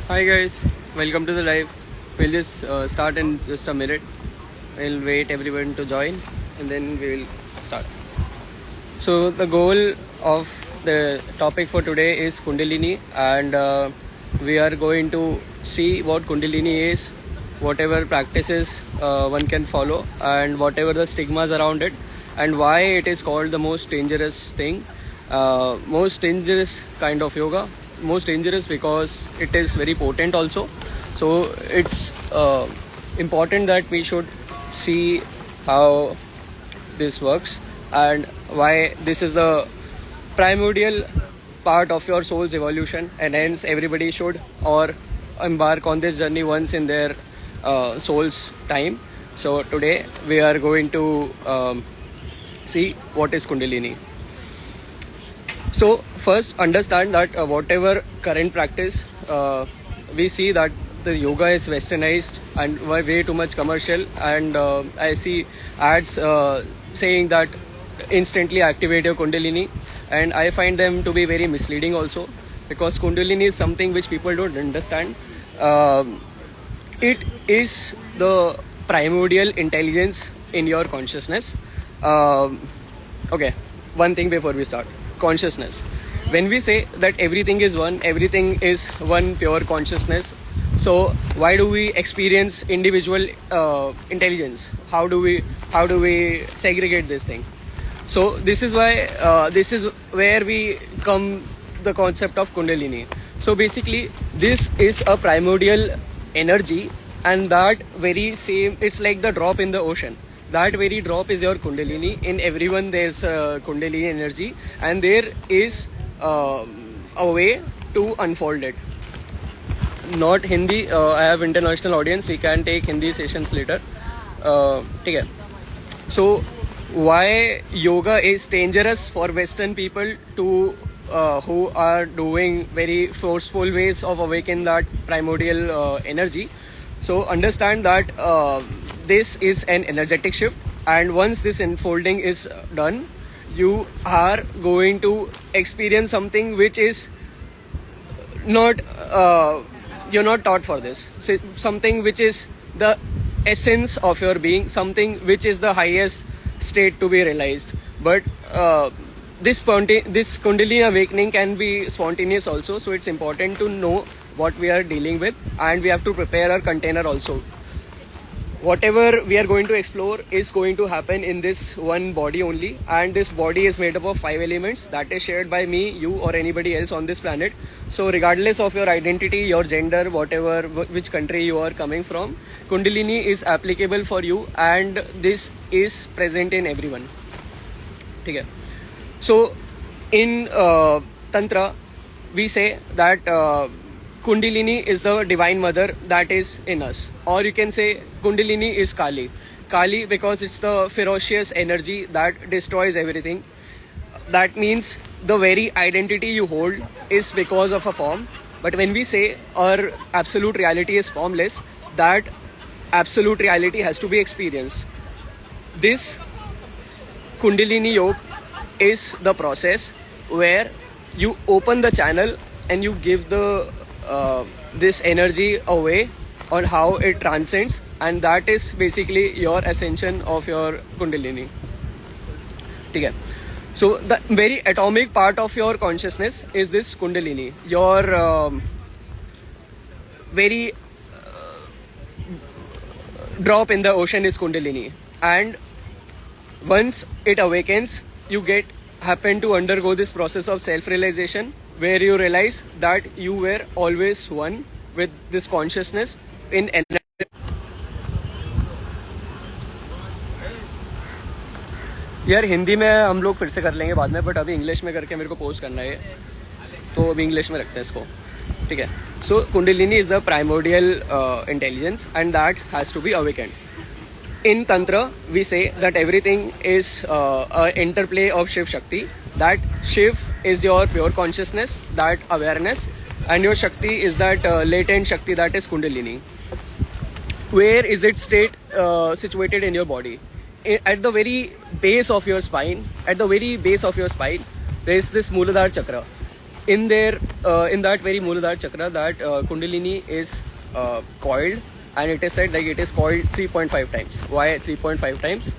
Hi guys, welcome to the live. We'll just start in just a minute. We'll wait everyone to join and then we'll start. So the goal of the topic for today is Kundalini, and we are going to see what Kundalini is, whatever practices one can follow, and whatever the stigmas around it, and why it is called the most dangerous thing, most dangerous kind of yoga. Most dangerous because it is very potent also. So it's important that we should see how this works and why this is the primordial part of your soul's evolution, and hence everybody should or embark on this journey once in their soul's time. So today we are going to see what is Kundalini. So first understand that whatever current practice we see that the yoga is westernized and way too much commercial, and I see ads saying that instantly activate your Kundalini, and I find them to be very misleading also, because Kundalini is something which people don't understand. It is the primordial intelligence in your consciousness. Okay, one thing before we start. Consciousness. When we say that everything is one pure consciousness, so why do we experience individual intelligence? How do we segregate this thing? So this is why this is where we come the concept of Kundalini. So basically this is a primordial energy, and that very same, it's like the drop in the ocean. That very drop is your Kundalini. In everyone there's Kundalini energy, and there is a way to unfold it. Not Hindi, I have international audience, we can take Hindi sessions later. Okay. So why yoga is dangerous for Western people to who are doing very forceful ways of awaken that primordial energy. So understand that this is an energetic shift, and once this unfolding is done, you are going to experience something which is not you're not taught for this. So something which is the essence of your being, something which is the highest state to be realized. But this Kundalini awakening can be spontaneous also, so it's important to know what we are dealing with, and we have to prepare our container also. Whatever we are going to explore is going to happen in this one body only, and this body is made up of 5 elements that is shared by me, you, or anybody else on this planet. So regardless of your identity, your gender, whatever, which country you are coming from, Kundalini is applicable for you, and this is present in everyone. Okay. So in Tantra we say that Kundalini is the divine mother that is in us, or you can say Kundalini is Kali. Kali because it's the ferocious energy that destroys everything. That means the very identity you hold is because of a form. But when we say our absolute reality is formless, that absolute reality has to be experienced. This Kundalini Yoga is the process where you open the channel and you give the this energy away on how it transcends, and that is basically your ascension of your Kundalini. Okay. So the very atomic part of your consciousness is this Kundalini. Your very drop in the ocean is Kundalini, and once it awakens, you happen to undergo this process of self-realization, where you realize that you were always one with this consciousness in energy. यार हिंदी में हम लोग फिर से कर लेंगे बाद में, बट अभी इंग्लिश में करके मेरे को पोस्ट करना है, तो अभी इंग्लिश में रखते हैं इसको. ठीक है. So Kundalini is the primordial intelligence, and that has to be awakened. In Tantra, we say that everything is an interplay of Shiv Shakti. That Shiv is your pure consciousness, that awareness, and your Shakti is that latent Shakti, that is Kundalini. Where is its state situated in your body? At the very base of your spine, there is this Mooladhara Chakra. in their in that very Muladhara chakra, that Kundalini is coiled, and it is said like it is coiled 3.5 times. Why 3.5 times?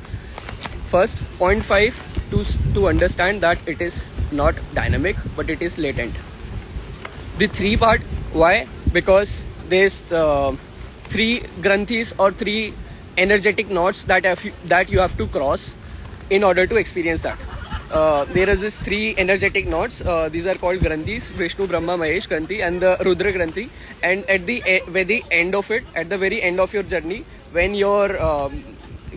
First, 0.5 to understand that it is not dynamic, but it is latent. The 3 part, why? Because there's 3 granthis or 3 energetic knots that you have to cross in order to experience that. There is this 3 energetic knots. These are called Granthis: Vishnu, Brahma, Mahesh Granthi, and the Rudra Granthi. And at the very end of it, at the very end of your journey, when your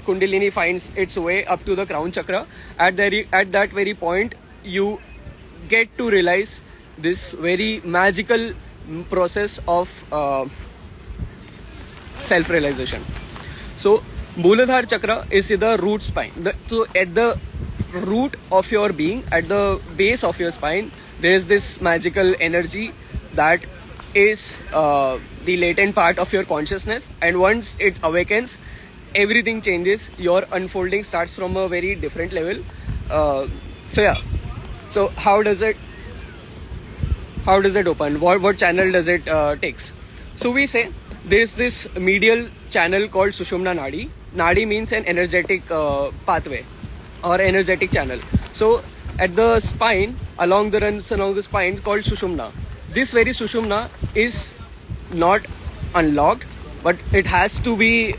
Kundalini finds its way up to the crown chakra, at that very point, you get to realize this very magical process of self-realization. So, Muladhara chakra is the root spine. So, at the root of your being, at the base of your spine, there is this magical energy that is the latent part of your consciousness, and once it awakens, everything changes. Your unfolding starts from a very different level. So how does it open? What channel does it takes? So we say there is this medial channel called Sushumna Nadi. Nadi means an energetic pathway or energetic channel. So at the spine, along the spine, called Sushumna. This very Sushumna is not unlocked, but it has to be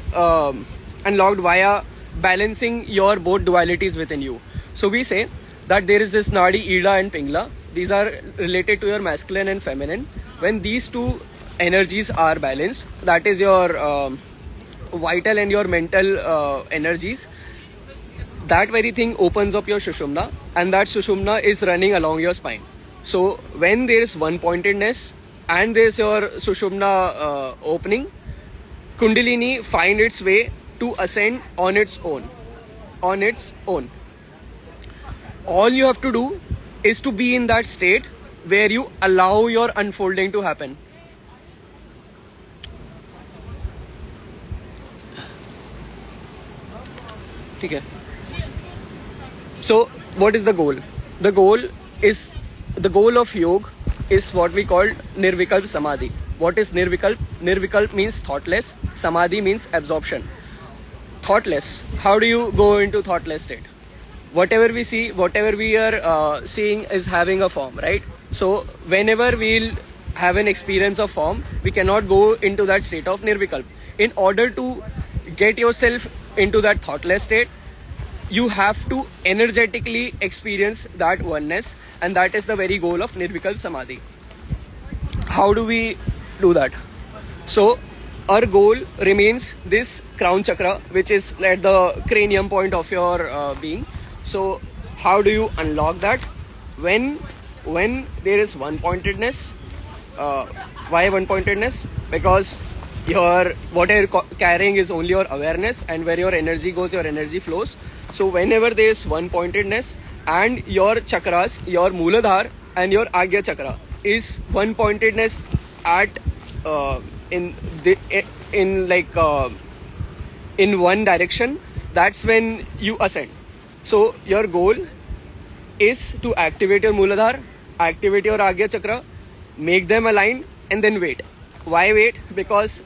unlocked via balancing your both dualities within you. So we say that there is this Nadi, Ida and Pingla. These are related to your masculine and feminine. When these 2 energies are balanced, that is your vital and your mental energies, that very thing opens up your Sushumna, and that Sushumna is running along your spine. So when there is one pointedness and there is your Sushumna opening, Kundalini find its way to ascend on its own. All you have to do is to be in that state where you allow your unfolding to happen. Okay. So what is the goal? The goal of yoga is what we call Nirvikalp Samadhi. What is Nirvikalp? Nirvikalp means thoughtless. Samadhi means absorption. Thoughtless. How do you go into thoughtless state? Whatever we see, whatever we are seeing is having a form, right? So whenever we'll have an experience of form, we cannot go into that state of Nirvikalp. In order to get yourself into that thoughtless state, you have to energetically experience that oneness, and that is the very goal of Nirvikalp Samadhi. How do we do that? So our goal remains this crown chakra, which is at the cranium point of your being. So how do you unlock that? When there is one pointedness. Why one pointedness? Because whatever you're carrying is only your awareness, and where your energy goes, your energy flows. So whenever there is one pointedness, and your chakras, your Muladhara and your Agya chakra is one pointedness at in one direction, that's when you ascend. So your goal is to activate your Muladhara, activate your Agya chakra, make them align, and then wait. Why wait? Because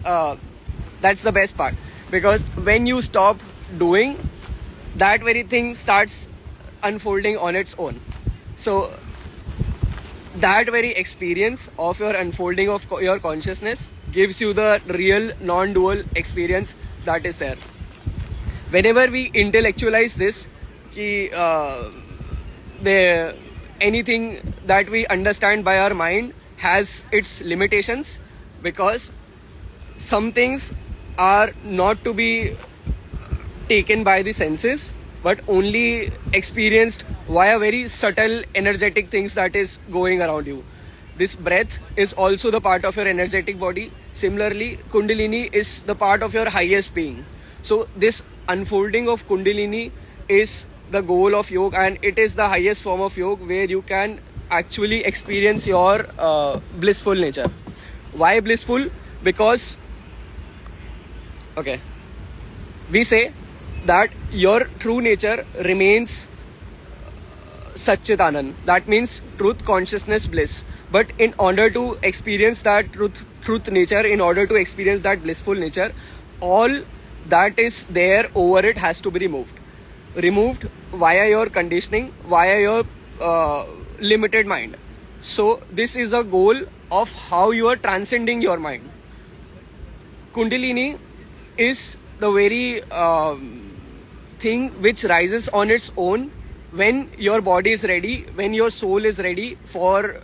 that's the best part. Because when you stop doing, that very thing starts unfolding on its own. So that very experience of your unfolding of your consciousness gives you the real non-dual experience that is there. Whenever we intellectualize this, anything that we understand by our mind has its limitations, because some things are not to be taken by the senses, but only experienced via very subtle energetic things that is going around you. This breath is also the part of your energetic body. Similarly, Kundalini is the part of your highest being. So this unfolding of Kundalini is the goal of yoga, and it is the highest form of yoga where you can actually experience your blissful nature. Why blissful? Because we say that your true nature remains Satchitanand. That means truth, consciousness, bliss. But in order to experience that truth nature, in order to experience that blissful nature, all that is there over it has to be removed via your conditioning, via your limited mind. So this is a goal of how you are transcending your mind. Kundalini is the very thing which rises on its own when your body is ready, when your soul is ready for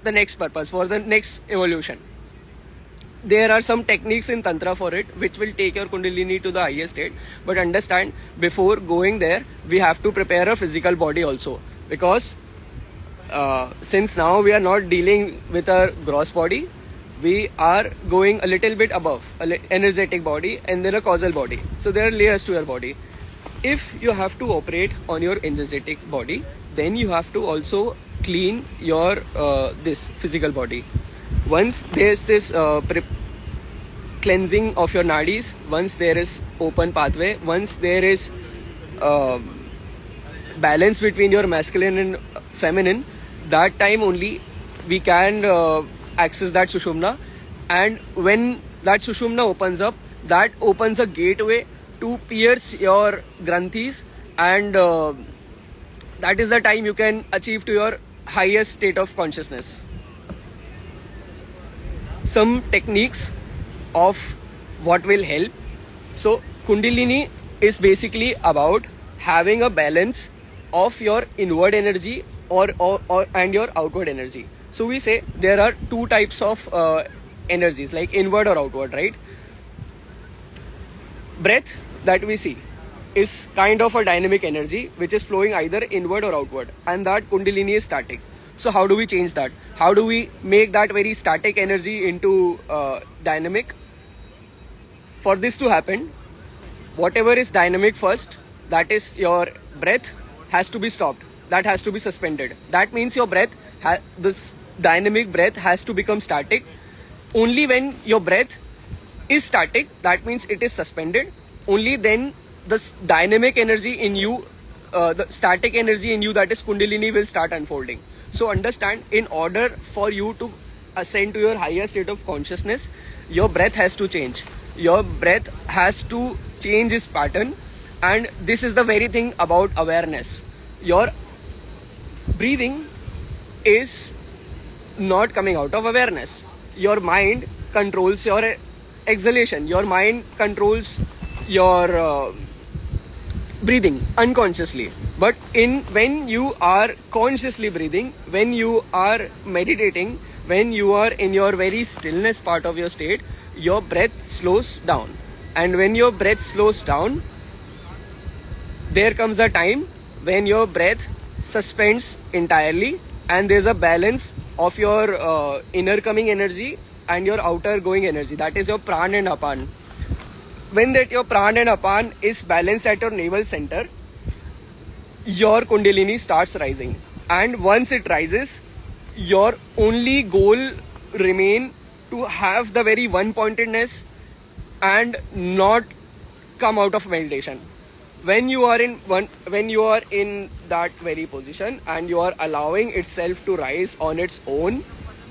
the next purpose, for the next evolution. There are some techniques in Tantra for it which will take your Kundalini to the highest state. But understand, before going there, we have to prepare a physical body also. Because since now we are not dealing with a gross body, we are going a little bit above, an energetic body and then a causal body. So there are layers to your body. If you have to operate on your energetic body, then you have to also clean your this physical body. Once there's this cleansing of your nadis, once there is open pathway, once there is balance between your masculine and feminine, that time only we can access that Sushumna. And when that Sushumna opens up, that opens a gateway to pierce your granthis, and that is the time you can achieve to your highest state of consciousness. Some techniques of what will help. So Kundalini is basically about having a balance of your inward energy or and your outward energy. So we say there are two types of energies, like inward or outward, right? Breath that we see is kind of a dynamic energy which is flowing either inward or outward, and that Kundalini is static. So how do we change that? How do we make that very static energy into dynamic? For this to happen, whatever is dynamic first, that is your breath, has to be stopped. That has to be suspended. That means your breath, this dynamic breath has to become static. Only when your breath is static, that means it is suspended, only then the dynamic energy in you, the static energy in you, that is Kundalini, will start unfolding. So understand, in order for you to ascend to your higher state of consciousness, your breath has to change. Your breath has to change its pattern, and this is the very thing about awareness. Your breathing is not coming out of awareness. Your mind controls your exhalation. Your mind controls your breathing unconsciously. But when you are consciously breathing, when you are meditating, when you are in your very stillness part of your state, your breath slows down. And when your breath slows down, there comes a time when your breath suspends entirely, and there's a balance of your inner coming energy and your outer going energy. That is your Pran and Apan. When that your Pran and Apan is balanced at your navel center, your Kundalini starts rising. And once it rises, your only goal remain to have the very one-pointedness and not come out of meditation. When you are in that very position and you are allowing itself to rise on its own,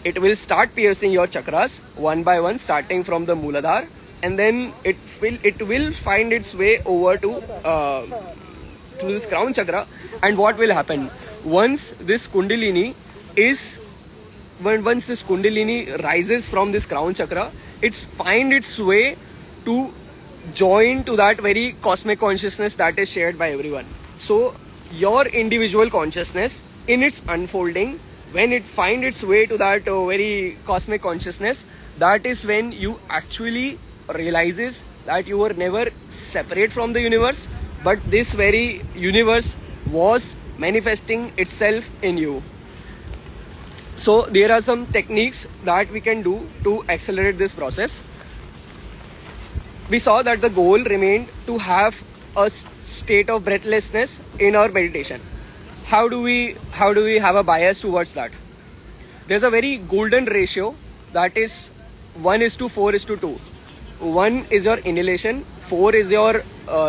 it will start piercing your chakras one by one, starting from the Mooladhara, and then it will find its way over to through this crown chakra. And what will happen once this Kundalini rises from this crown chakra, it's find its way to join to that very cosmic consciousness that is shared by everyone. So your individual consciousness in its unfolding, when it find its way to that very cosmic consciousness, that is when you actually realizes that you were never separate from the universe, but this very universe was manifesting itself in you. So there are some techniques that we can do to accelerate this process. We saw that the goal remained to have a state of breathlessness in our meditation. How do we have a bias towards that? There's a very golden ratio, that is 1:4:2. 1 is your inhalation, 4 is your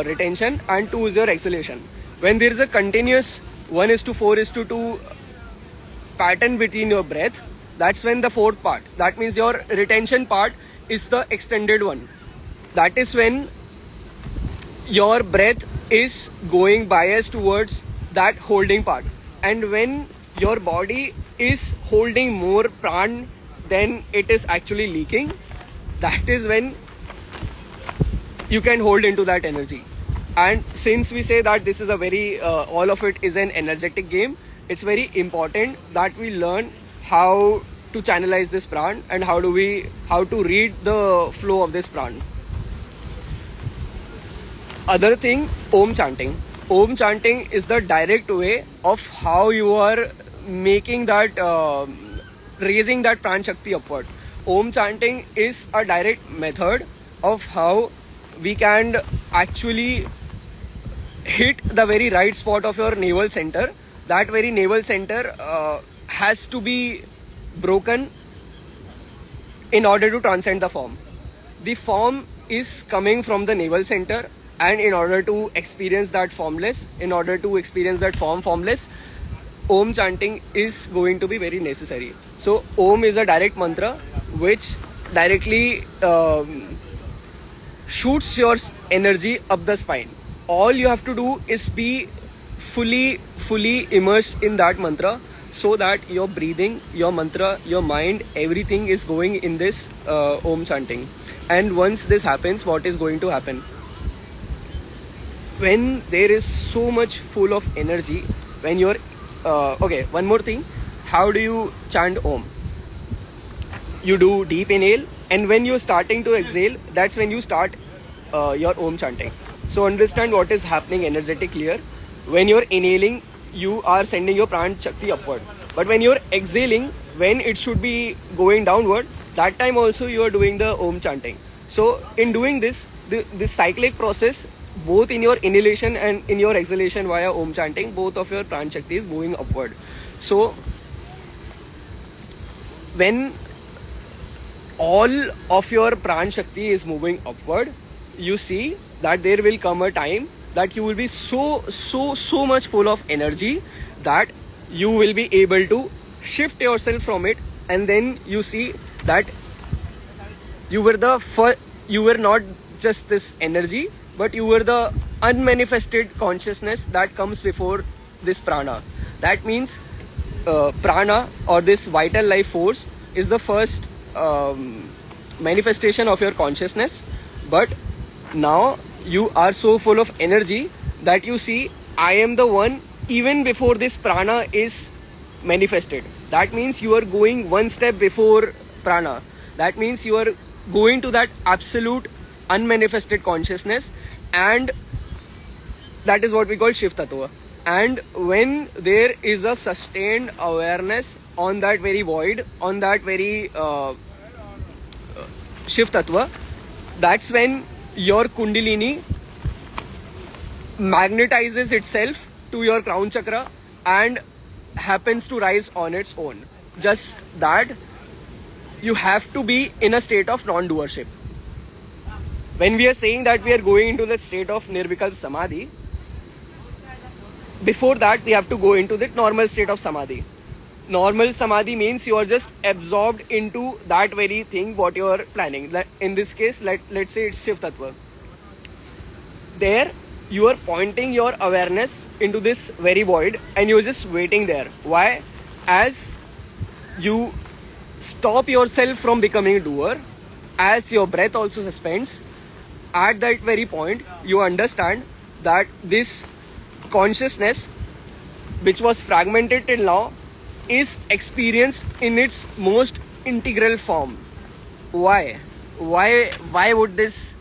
retention, and 2 is your exhalation. When there is a continuous 1:4:2 pattern between your breath, that's when the fourth part, that means your retention part, is the extended one. That is when your breath is going biased towards that holding part, and when your body is holding more pran than it is actually leaking, that is when you can hold into that energy. And since we say that this is a very all of it is an energetic game, it's very important that we learn how to channelize this pran and how to read the flow of this pran. Other thing, Om chanting. Om chanting is the direct way of how you are making that raising that pran shakti upward. Om chanting is a direct method of how we can actually hit the very right spot of your navel center. That very navel center has to be broken in order to transcend the form. The form is coming from the navel center, and in order to experience that formless, in order to experience that formless, Om chanting is going to be very necessary. So Om is a direct mantra which directly shoots your energy up the spine. All you have to do is be fully immersed in that mantra, so that your breathing, your mantra, your mind, everything is going in this Om chanting. And once this happens, what is going to happen? When there is so much full of energy, when you're okay, one more thing, how do you chant Om? You do deep inhale, and when you're starting to exhale, that's when you start your Om chanting. So understand what is happening energetically here. When you're inhaling, you are sending your pran shakti upward, but when you're exhaling, when it should be going downward, that time also you are doing the Om chanting. So in doing this cyclic process, both in your inhalation and in your exhalation via Om chanting, both of your pran shakti is moving upward. So when all of your pran shakti is moving upward, you see that there will come a time that you will be so much full of energy that you will be able to shift yourself from it, and then you see that you were not just this energy, but you were the unmanifested consciousness that comes before this prana. That means prana, or this vital life force, is the first manifestation of your consciousness. But now you are so full of energy that you see, I am the one even before this prana is manifested. That means you are going one step before prana. That means you are going to that absolute unmanifested consciousness, and that is what we call Shiv Tattva. And when there is a sustained awareness on that very void, on that very Shiv Tattva, that's when your Kundalini magnetizes itself to your crown chakra and happens to rise on its own. Just that, you have to be in a state of non-doership. When we are saying that we are going into the state of Nirvikalp Samadhi, before that we have to go into the normal state of Samadhi. Normal Samadhi means you are just absorbed into that very thing what you are planning. In this case, let's say it's Shiv Tattva. There, you are pointing your awareness into this very void, and you're just waiting there. Why? As you stop yourself from becoming a doer, as your breath also suspends, at that very point, you understand that this consciousness, which was fragmented till now, is experienced in its most integral form. Why? Why would this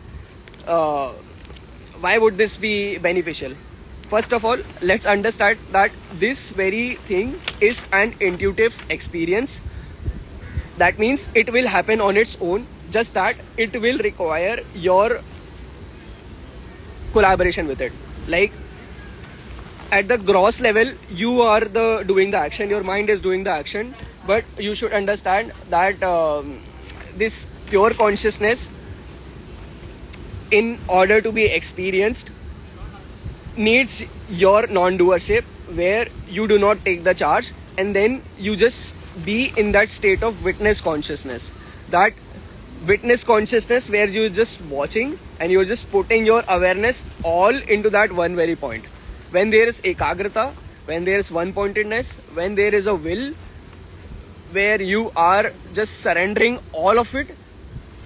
be beneficial? First of all, let's understand that this very thing is an intuitive experience. That means it will happen on its own, just that it will require your collaboration with it. Like, at the gross level, you are doing the action, your mind is doing the action, but you should understand that this pure consciousness, in order to be experienced, needs your non-doership, where you do not take the charge, and then you just be in that state of witness consciousness. That witness consciousness where you're just watching and you're just putting your awareness all into that one very point. When there is ekagrata, when there is one pointedness, when there is a will, where you are just surrendering all of it,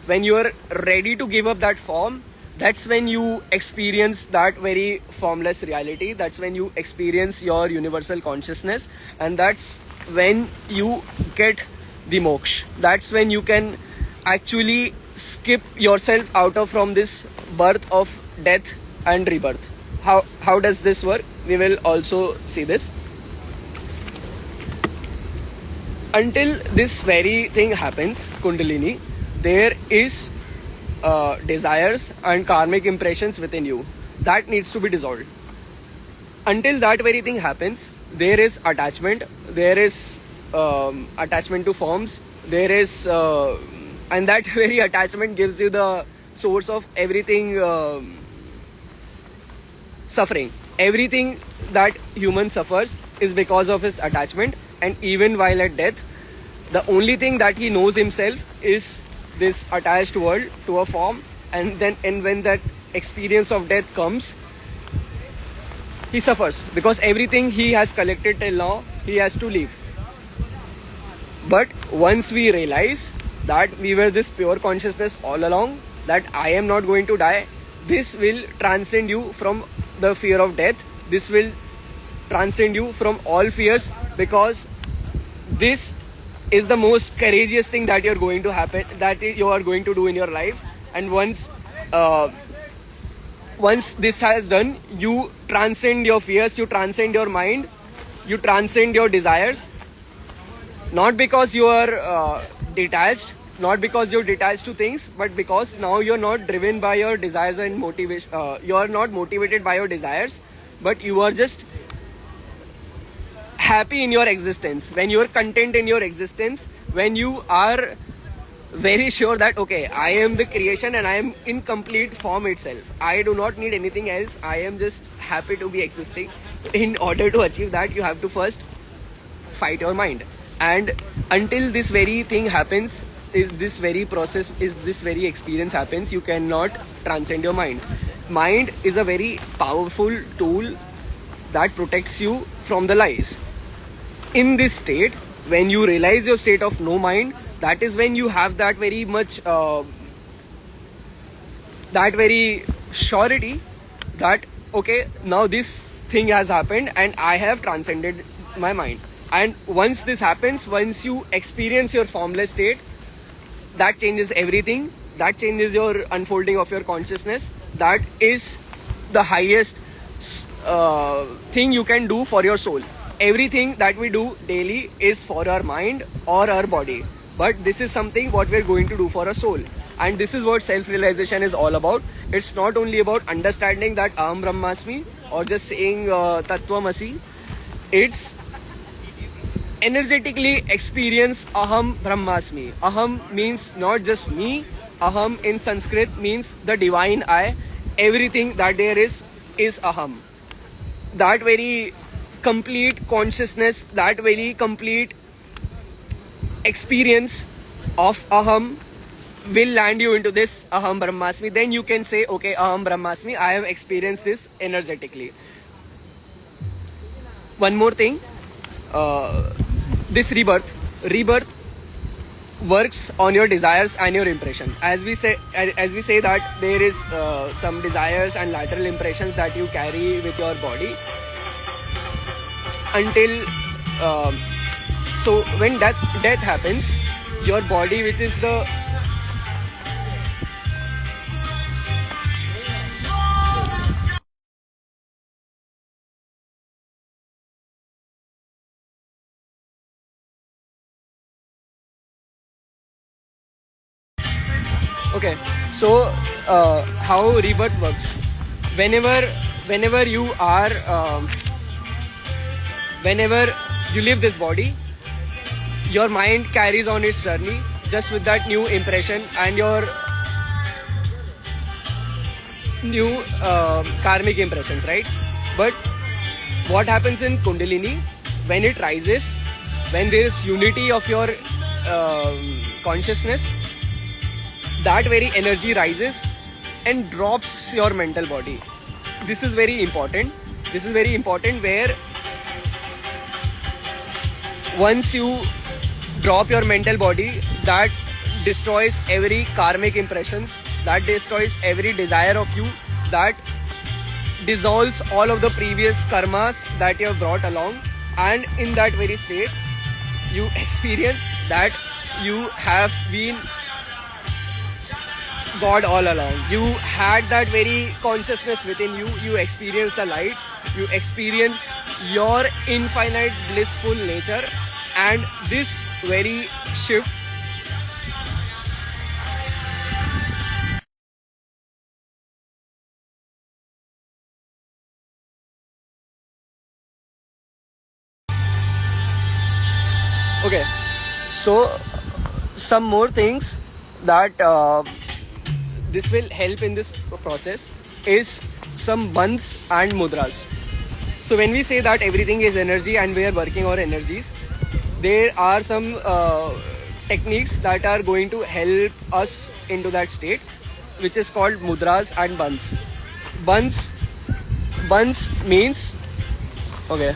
when you are ready to give up that form, that's when you experience that very formless reality. That's when you experience your universal consciousness, and that's when you get the moksha. That's when you can actually skip yourself out of from this birth of death and rebirth. How does this work? We will also see this. Until this very thing happens, Kundalini, there is desires and karmic impressions within you that needs to be dissolved. Until that very thing happens, there is attachment, there is attachment to forms, there is and that very attachment gives you the source of everything suffering. Everything that human suffers is because of his attachment, and even while at death, the only thing that he knows himself is this attached world to a form, and when that experience of death comes, he suffers because everything he has collected till now, he has to leave. But once we realize that we were this pure consciousness all along, that I am not going to die, this will transcend you from the fear of death. This will transcend you from all fears, because this is the most courageous thing that you're going to happen, that you are going to do in your life. And once this has done, you transcend your fears, you transcend your mind, you transcend your desires. Not because you are detached, not because you're detached to things, but because now you're not driven by your desires and motivation. You are not motivated by your desires, but you are just happy in your existence. When you are content in your existence, when you are very sure that okay, I am the creation and I am in complete form itself, I do not need anything else, I am just happy to be existing. In order to achieve that, you have to first fight your mind. And until this very thing happens, is this very process, is this very experience happens, you cannot transcend your mind. Mind is a very powerful tool that protects you from the lies. In this state, when you realize your state of no mind, that is when you have that very much that very surety that okay, now this thing has happened and I have transcended my mind. And once this happens, once you experience your formless state, that changes everything. That changes your unfolding of your consciousness. That is the highest thing you can do for your soul. Everything that we do daily is for our mind or our body. But this is something what we're going to do for our soul. And this is what self-realization is all about. It's not only about understanding that Aham Brahmasmi or just saying Tattvamasi. It's energetically experience Aham Brahmasmi. Aham means not just me. Aham in Sanskrit means the divine I. Everything that there is Aham. That very complete consciousness, that very complete experience of Aham will land you into this Aham Brahmasmi. Then you can say, okay, Aham Brahmasmi, I have experienced this energetically. One more thing. This rebirth works on your desires and your impression. As we say that there is some desires and lateral impressions that you carry with your body until so when death happens, your body, which is the okay, so how rebirth works? Whenever you are, whenever you leave this body, your mind carries on its journey just with that new impression and your new karmic impressions, right? But what happens in Kundalini, when it rises, when there is unity of your consciousness, that very energy rises and drops your mental body. This is very important. This is very important, where once you drop your mental body, that destroys every karmic impressions, that destroys every desire of you, that dissolves all of the previous karmas that you have brought along. And in that very state, you experience that you have been God all along. You had that very consciousness within you. You experience the light. You experience your infinite blissful nature. And this very shift okay, so some more things that this will help in this process is some bandhs and mudras. So when we say that everything is energy and we are working our energies, there are some techniques that are going to help us into that state, which is called mudras and bandhs. Bandhs means, okay,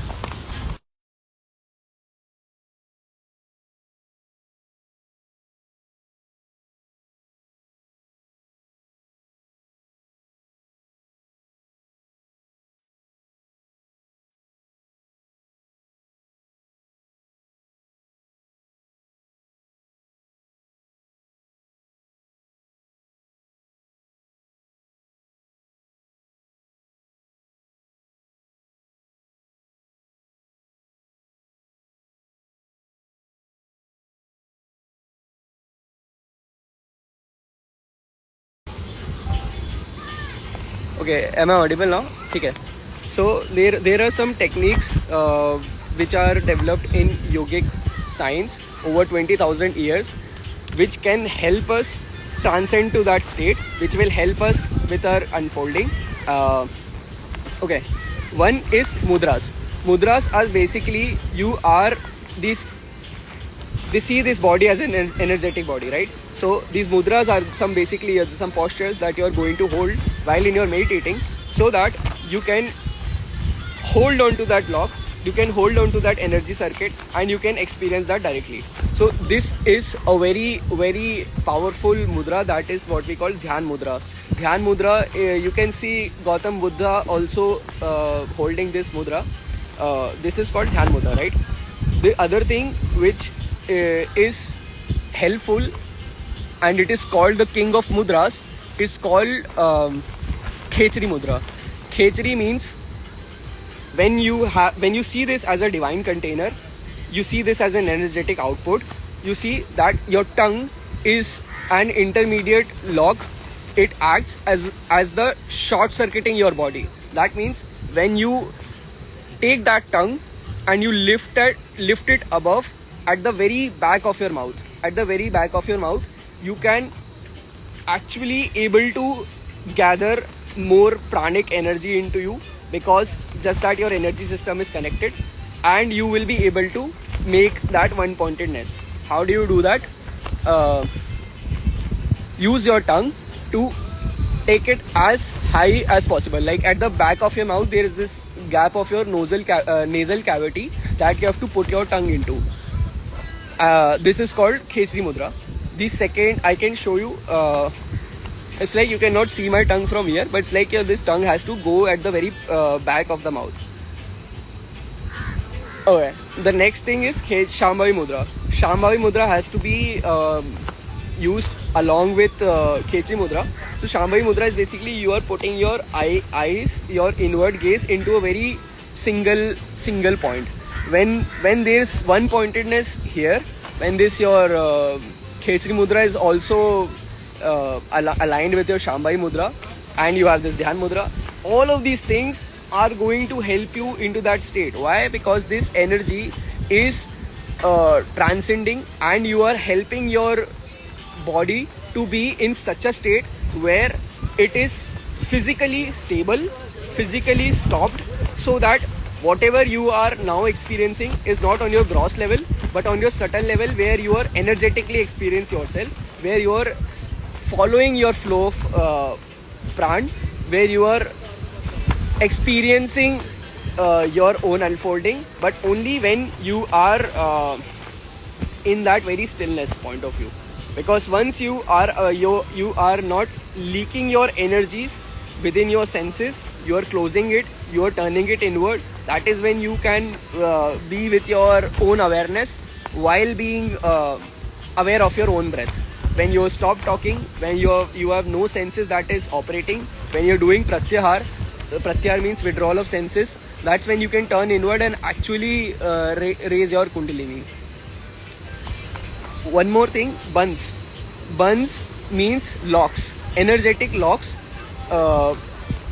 okay, am I audible now? Okay. So there are some techniques which are developed in yogic science over 20,000 years, which can help us transcend to that state, which will help us with our unfolding. Okay, one is mudras. Mudras are basically, you are these, they see this body as an energetic body, right? So these mudras are some basically some postures that you are going to hold while in your meditating, so that you can hold on to that lock, you can hold on to that energy circuit, and you can experience that directly. So this is a very, very powerful mudra. That is what we call Dhyan Mudra. Dhyan Mudra, you can see Gautam Buddha also holding this mudra. This is called Dhyan Mudra, right? The other thing which is helpful, and it is called the king of mudras, is called Khechari Mudra. Khechari means, when you see this as a divine container, you see this as an energetic output, you see that your tongue is an intermediate lock. It acts as the short circuiting your body. That means when you take that tongue and you lift it above at the very back of your mouth, you can actually able to gather more pranic energy into you, because just that your energy system is connected, and you will be able to make that one pointedness. How do you do that? Use your tongue to take it as high as possible. Like at the back of your mouth, there is this gap of your nasal cavity that you have to put your tongue into. This is called Khechari Mudra. The second, I can show you, it's like you cannot see my tongue from here, but it's like this tongue has to go at the very back of the mouth. Okay, the next thing is Shambhavi Mudra. Shambhavi Mudra has to be used along with Khechari Mudra. So Shambhavi Mudra is basically you are putting your eyes, your inward gaze into a very single point. When there's one pointedness here, when this your Khechari Mudra is also aligned with your Shambhavi Mudra, and you have this Dhyan Mudra, all of these things are going to help you into that state. Why? Because this energy is transcending, and you are helping your body to be in such a state where it is physically stable, physically stopped, so that whatever you are now experiencing is not on your gross level, but on your subtle level where you are energetically experience yourself, where you are following your flow of pran, where you are experiencing your own unfolding, but only when you are in that very stillness point of view. Because once you are not leaking your energies within your senses, you are closing it, you are turning it inward. That is when you can be with your own awareness while being aware of your own breath. When you stop talking, when you have no senses that is operating, when you're doing pratyahar, pratyahar means withdrawal of senses, that's when you can turn inward and actually raise your kundalini. One more thing, bandhs. Bandhs means locks, energetic locks.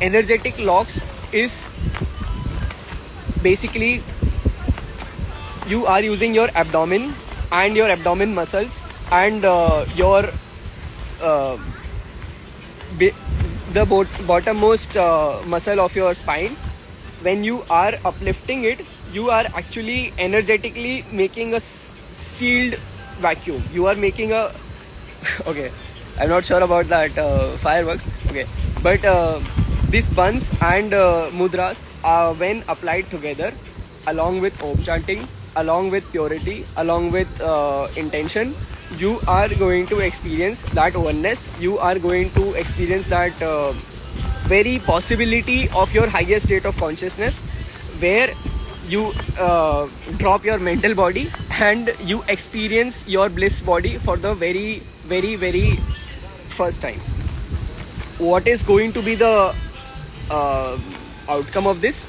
Energetic locks is basically you are using your abdomen and your abdomen muscles and your bottommost muscle of your spine. When you are uplifting it, you are actually energetically making a sealed vacuum. You are making a okay, I'm not sure about that fireworks. Okay, but these bandhs and mudras are when applied together, along with Om chanting, along with purity, along with intention, you are going to experience that oneness. You are going to experience that very possibility of your highest state of consciousness, where you drop your mental body and you experience your bliss body for the very, very, very first time. What is going to be the outcome of this?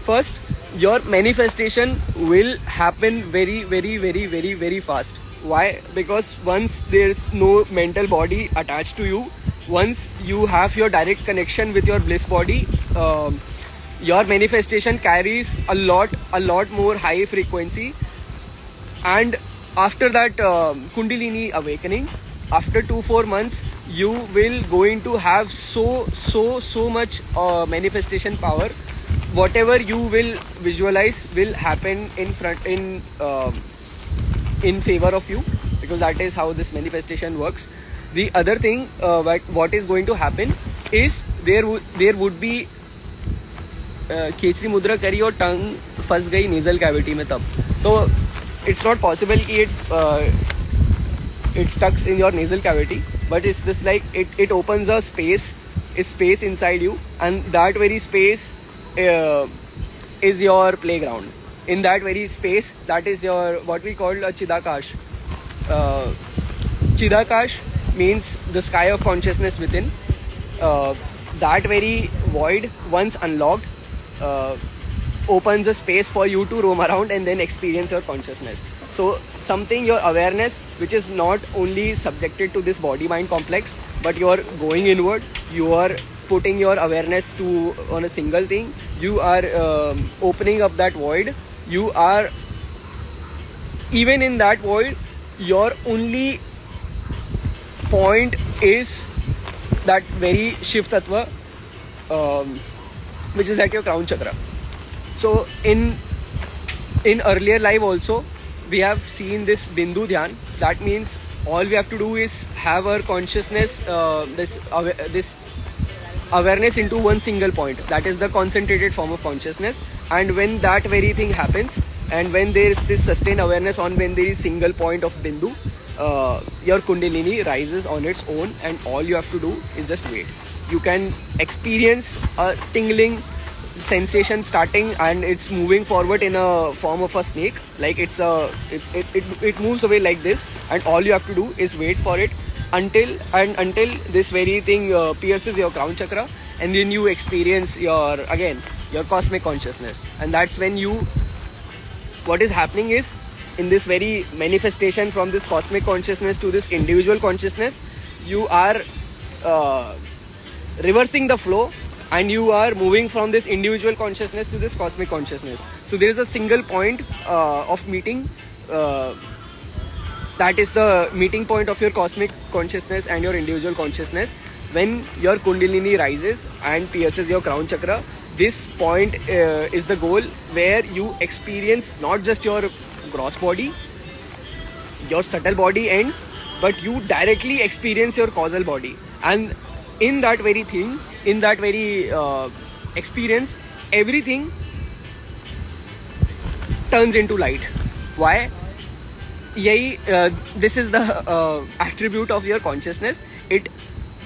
First, your manifestation will happen very, very, very, very, very fast. Why? Because once there's no mental body attached to you, once you have your direct connection with your bliss body, your manifestation carries a lot more high frequency. And after that kundalini awakening, after 2-4 months, you will going to have so much manifestation power. Whatever you will visualize will happen in favor of you, because that is how this manifestation works. The other thing, what is going to happen is there would be खेचरी मुद्रा करी और टंग फंस गई nasal cavity में तब, तो it's not possible कि it stucks in your nasal cavity, but it's just like it opens a space inside you, and that very space is your playground. In that very space, that is your what we call a Chidakash. Chidakash means the sky of consciousness within. That very void, once unlocked, opens a space for you to roam around and then experience your consciousness. So something, your awareness, which is not only subjected to this body-mind complex, but you are going inward, you are putting your awareness on a single thing, you are opening up that void, you are, even in that void, your only point is that very Shiv Tattva, which is at your crown chakra. So in earlier life also, we have seen this Bindu Dhyan. That means all we have to do is have our consciousness, this awareness into one single point. That is the concentrated form of consciousness. And when that very thing happens, and when there is this sustained awareness on when there is single point of Bindu, your Kundalini rises on its own, and all you have to do is just wait. You can experience a tingling sensation starting, and it's moving forward in a form of a snake. Like it moves away like this, and all you have to do is wait for it until this very thing pierces your crown chakra, and then you experience your cosmic consciousness. And that's when what is happening is, in this very manifestation from this cosmic consciousness to this individual consciousness, you are reversing the flow, and you are moving from this individual consciousness to this cosmic consciousness. So there is a single point of meeting, that is the meeting point of your cosmic consciousness and your individual consciousness. When your Kundalini rises and pierces your crown chakra, this point is the goal, where you experience not just your gross body, your subtle body ends, but you directly experience your causal body. And in that very thing, in that very experience, everything turns into light. Why? This is the attribute of your consciousness. It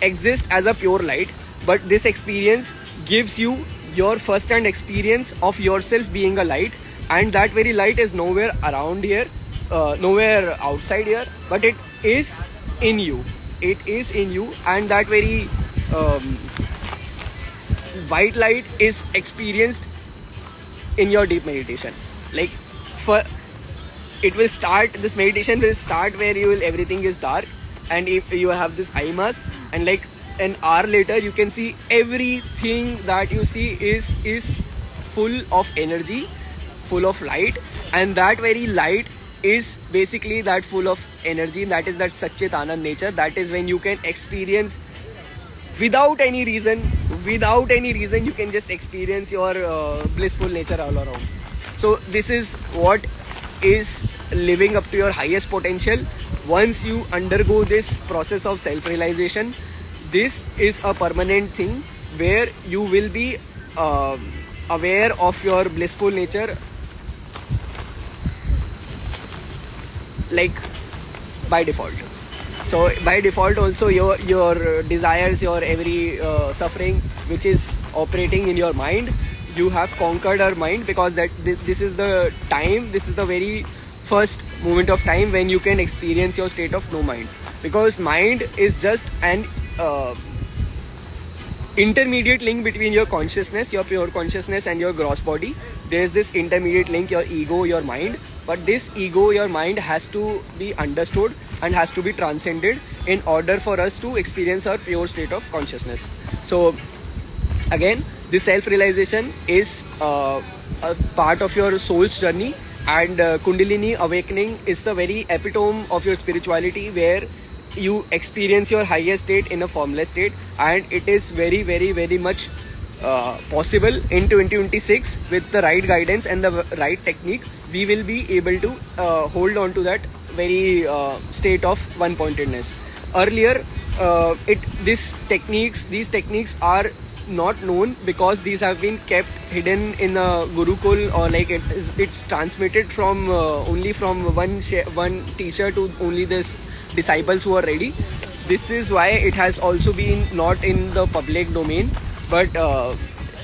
exists as a pure light, but this experience gives you your first-hand experience of yourself being a light, and that very light is nowhere around here, nowhere outside here, but it is in you. It is in you, and that very white light is experienced in your deep meditation. Like, for it will start, this meditation will start where everything is dark, and if you have this eye mask, and like an hour later you can see everything that you see is full of energy, full of light, and that very light is basically that full of energy. That is that Satchit Anand nature. That is when you can experience without any reason, you can just experience your blissful nature all around. So this is what is living up to your highest potential. Once you undergo this process of self-realization, this is a permanent thing where you will be aware of your blissful nature, like by default. So by default also your desires, your every suffering which is operating in your mind, you have conquered our mind, because that this is the time, this is the very first moment of time when you can experience your state of no mind. Because mind is just an intermediate link between your consciousness, your pure consciousness, and your gross body. There is this intermediate link, your ego, your mind. But this ego, your mind, has to be understood and has to be transcended in order for us to experience our pure state of consciousness. So again, this self-realization is a part of your soul's journey, and Kundalini awakening is the very epitome of your spirituality, where you experience your highest state in a formless state. And it is very, very, very much possible in 2026 with the right guidance and the right technique. We will be able to hold on to that very state of one-pointedness. Earlier, these techniques are not known, because these have been kept hidden in a Gurukul, or like it's transmitted from only from one teacher to only this disciples who are ready. This is why it has also been not in the public domain. But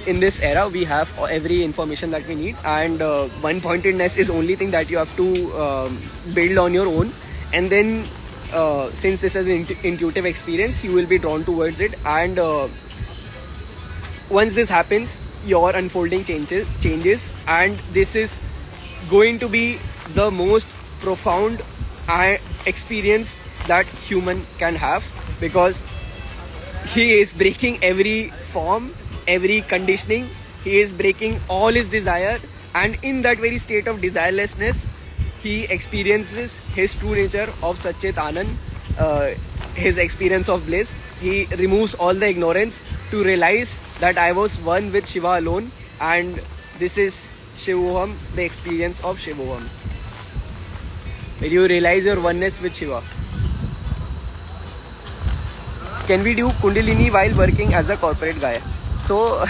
in this era, we have every information that we need, and one-pointedness is only thing that you have to build on your own. And then since this is an intuitive experience, you will be drawn towards it, and once this happens, your unfolding changes, and this is going to be the most profound experience that human can have, because he is breaking every form, every conditioning. He is breaking all his desire, and in that very state of desirelessness, he experiences his true nature of Satchit Anand, his experience of bliss. He removes all the ignorance to realize that I was one with Shiva alone, and this is Shivoham, the experience of Shivoham. When you realize your oneness with Shiva. Can we do Kundalini while working as a corporate guy? So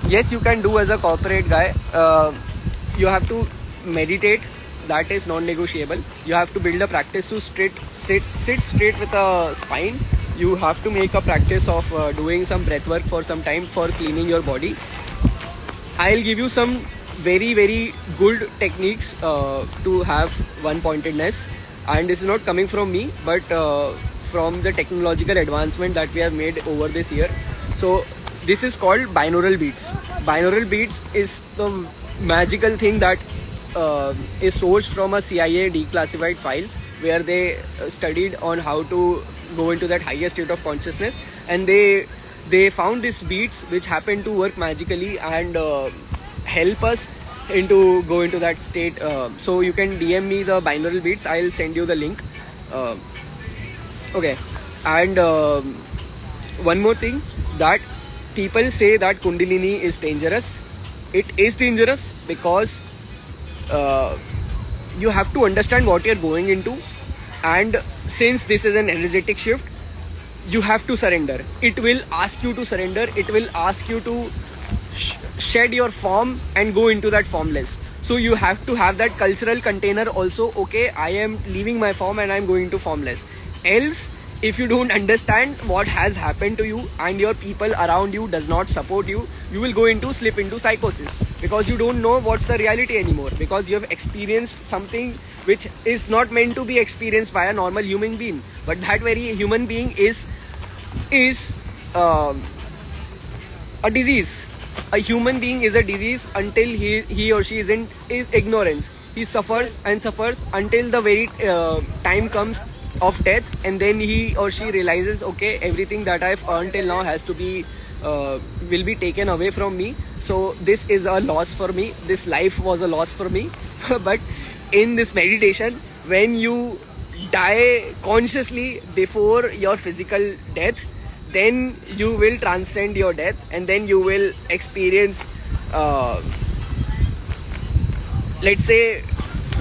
yes, you can do as a corporate guy. You have to meditate. That is non-negotiable. You have to build a practice to sit straight with a spine. You have to make a practice of doing some breath work for some time for cleaning your body. I'll give you some very, very good techniques to have one-pointedness, and this is not coming from me, but from the technological advancement that we have made over this year. So this is called binaural beats. Binaural beats is the magical thing that is sourced from a CIA declassified files, where they studied on how to go into that higher state of consciousness, and they found these beats which happen to work magically and help us into go into that state. So you can DM me the binaural beats. I'll send you the link. Okay, and one more thing, that people say that Kundalini is dangerous. It is dangerous because you have to understand what you're going into, and since this is an energetic shift, you have to surrender. It will ask you to surrender. It will ask you to shed your form and go into that formless. So you have to have that cultural container also. Okay, I am leaving my form and I am going to formless. Else, if you don't understand what has happened to you and your people around you does not support you, you will slip into psychosis, because you don't know what's the reality anymore, because you have experienced something which is not meant to be experienced by a normal human being. But that very human being is a disease. A human being is a disease until he or she is in ignorance. He suffers and suffers until the very time comes of death, and then he or she realizes, okay, everything that I've earned till now has to be will be taken away from me. So this is a loss for me. This life was a loss for me. But in this meditation, when you die consciously before your physical death, then you will transcend your death, and then you will experience let's say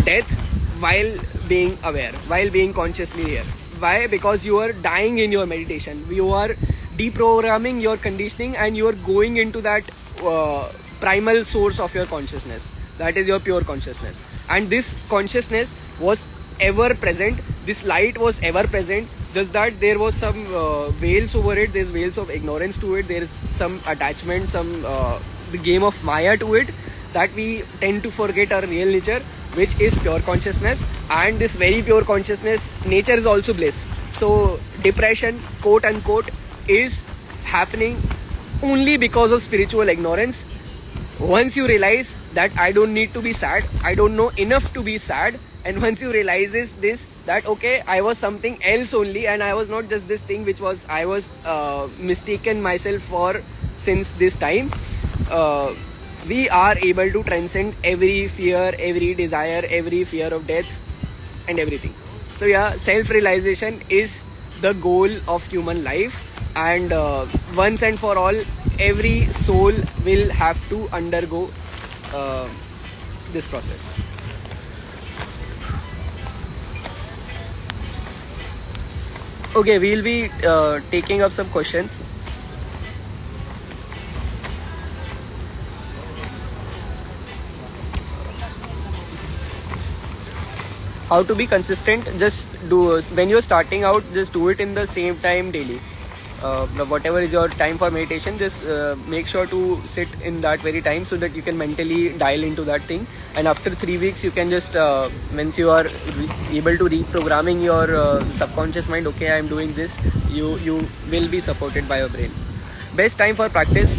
death while being aware, while being consciously here. Why? Because you are dying in your meditation. You are deprogramming your conditioning, and you are going into that primal source of your consciousness. That is your pure consciousness. And this consciousness was ever present. This light was ever present. Just that there was some veils over it. There's veils of ignorance to it. There is some attachment, some the game of Maya to it, that we tend to forget our real nature, which is pure consciousness. And this very pure consciousness nature is also bliss. So depression, quote unquote, is happening only because of spiritual ignorance. Once you realize that I don't need to be sad, I don't know enough to be sad, and once you realizes this, that okay, I was something else only, and I was not just this thing which was I was mistaken myself for since this time, we are able to transcend every fear, every desire, every fear of death and everything. So yeah, self-realization is the goal of human life, and once and for all, every soul will have to undergo this process. Okay, we'll be taking up some questions. How to be consistent? Just do, when you're starting out, just do it in the same time daily. Whatever is your time for meditation, just make sure to sit in that very time, so that you can mentally dial into that thing. And after 3 weeks, you can just once you are able to reprogramming your subconscious mind, okay, I am doing this, you will be supported by your brain. Best time for practice,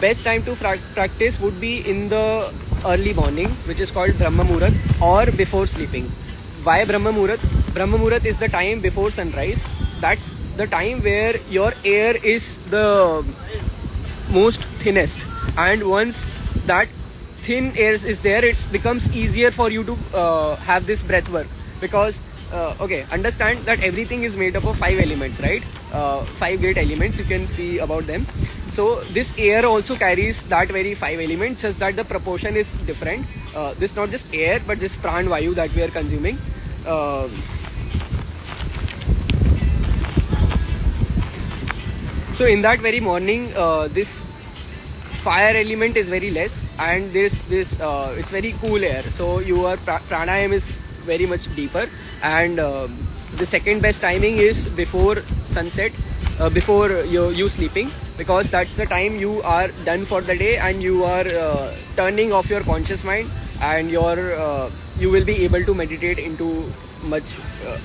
best time to practice would be in the early morning, which is called Brahma Muhurat, or before sleeping. Why Brahma Muhurat? Brahma Muhurat is the time before sunrise. That's the time where your air is the most thinnest, and once that thin air is there, it becomes easier for you to have this breath work. Because okay, understand that everything is made up of 5 elements, right? 5 great elements, you can see about them. So this air also carries that very 5 elements, just that the proportion is different. This not just air, but this pran vayu that we are consuming. So in that very morning, this fire element is very less, and this it's very cool air. So your pranayam is very much deeper. And the second best timing is before sunset, before you sleeping, because that's the time you are done for the day, and you are turning off your conscious mind, and you will be able to meditate into much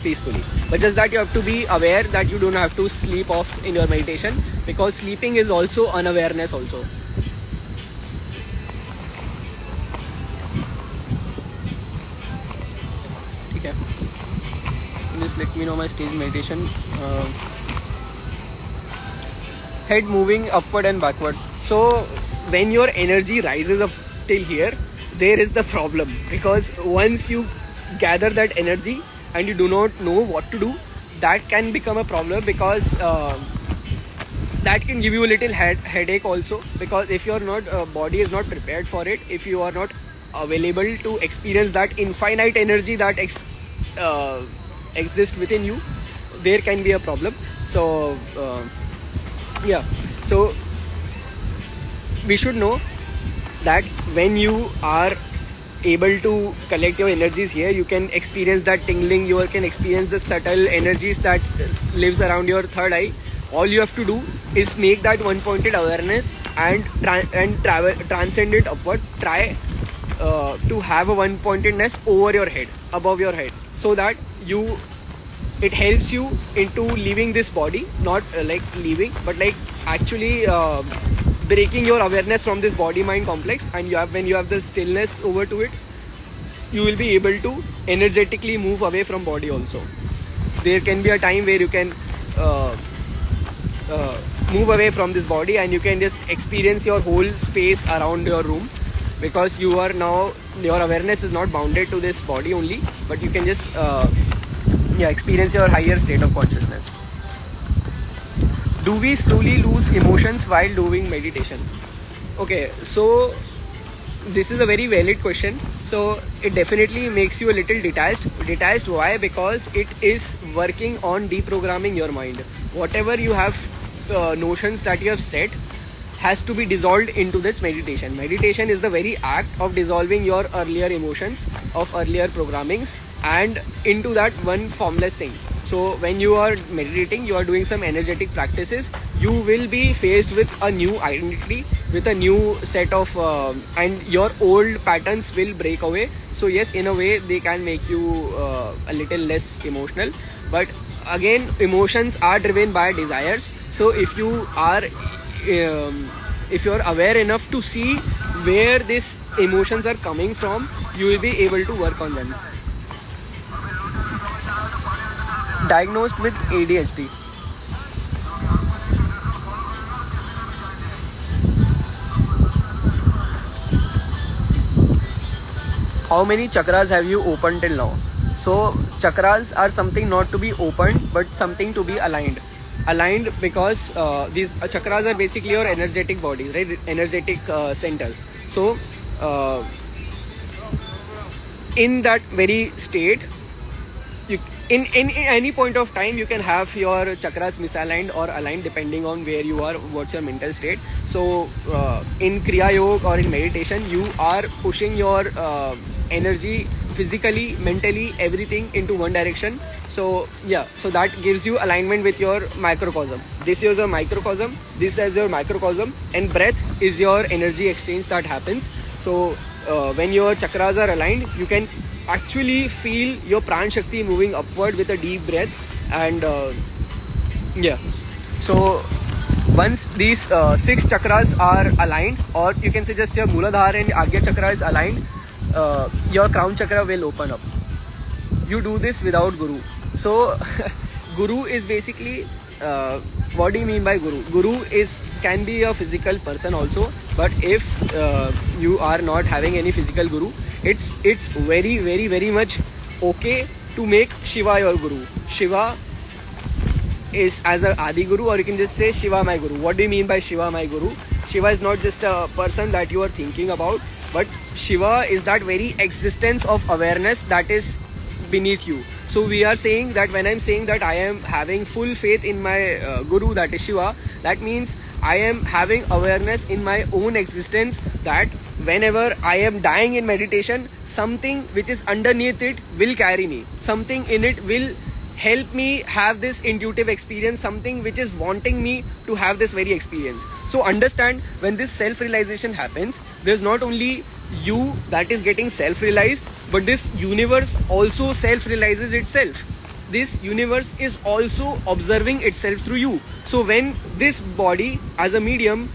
peacefully. But just that you have to be aware that you don't have to sleep off in your meditation, because sleeping is also unawareness also. Okay, just let me know my stage meditation. Head moving upward and backward. So when your energy rises up till here, there is the problem, because once you gather that energy and you do not know what to do, that can become a problem, because that can give you a little headache also, because if your body is not prepared for it, if you are not available to experience that infinite energy that exists within you, there can be a problem. So yeah, so we should know that when you are able to collect your energies here, you can experience that tingling, you can experience the subtle energies that lives around your third eye. All you have to do is make that one pointed awareness and transcend it upward. Try to have a one pointedness over your head, above your head, so that it helps you into leaving this body, not like leaving, but like actually breaking your awareness from this body mind complex. And when you have the stillness over to it, you will be able to energetically move away from body also. There can be a time where you can move away from this body and you can just experience your whole space around your room, because you are now, your awareness is not bounded to this body only, but you can just experience your higher state of consciousness. Do we slowly lose emotions while doing meditation? Okay, so this is a very valid question. So it definitely makes you a little detached. Why? Because it is working on deprogramming your mind. Whatever you have notions that you have set has to be dissolved into this meditation. Meditation is the very act of dissolving your earlier emotions, of earlier programmings, and into that one formless thing. So when you are meditating, you are doing some energetic practices, you will be faced with a new identity, with a new set of and your old patterns will break away. So yes, in a way they can make you a little less emotional, but again, emotions are driven by desires. So if you are if you are aware enough to see where these emotions are coming from, you will be able to work on them. Diagnosed with ADHD. How many chakras have you opened till now? So chakras are something not to be opened, but something to be aligned. Aligned because these chakras are basically your energetic bodies, right? Energetic centers. So in that very state, in any point of time, you can have your chakras misaligned or aligned depending on where you are, what's your mental state. So in Kriya Yoga or in meditation, you are pushing your energy physically, mentally, everything into one direction. So yeah, so that gives you alignment with your microcosm. This is your microcosm, this is your microcosm, and breath is your energy exchange that happens. So when your chakras are aligned, you can actually feel your Pran Shakti moving upward with a deep breath. And so once these 6 chakras are aligned, or you can say just your Mooladhara and Agya chakra is aligned, your crown chakra will open up. You do this without Guru. So Guru is basically, what do you mean by Guru? Guru can be a physical person also, but if you are not having any physical Guru, it's very, very, very much okay to make Shiva your Guru. Shiva is as a Adi Guru, or you can just say Shiva my Guru. What do you mean by Shiva my Guru? Shiva is not just a person that you are thinking about, but Shiva is that very existence of awareness that is beneath you. So we are saying that when I'm saying that I am having full faith in my Guru, that is Shiva, that means I am having awareness in my own existence that whenever I am dying in meditation, something which is underneath it will carry me. Something in it will help me have this intuitive experience, something which is wanting me to have this very experience. So understand, when this self-realization happens, there's not only you that is getting self-realized, but this universe also self-realizes itself. This universe is also observing itself through you. So when this body as a medium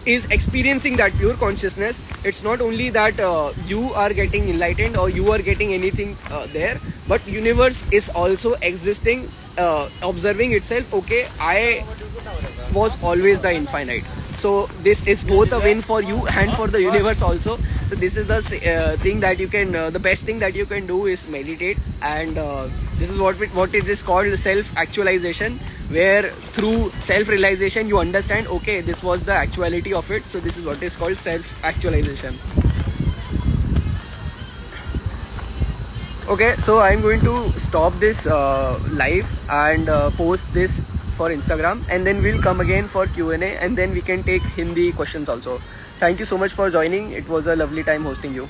is experiencing that pure consciousness, it's not only that you are getting enlightened or you are getting anything there, but universe is also existing, observing itself. Okay, I was always the infinite. So this is both a win for you and for the universe also. So this is the thing that you can, the best thing that you can do is meditate, and this is what it is called self-actualization, where through self-realization you understand, okay, this was the actuality of it. So this is what is called self-actualization. Okay, so I'm going to stop this live and post this for Instagram, and then we'll come again for Q&A, and then we can take Hindi questions also. Thank you so much for joining. It was a lovely time hosting you.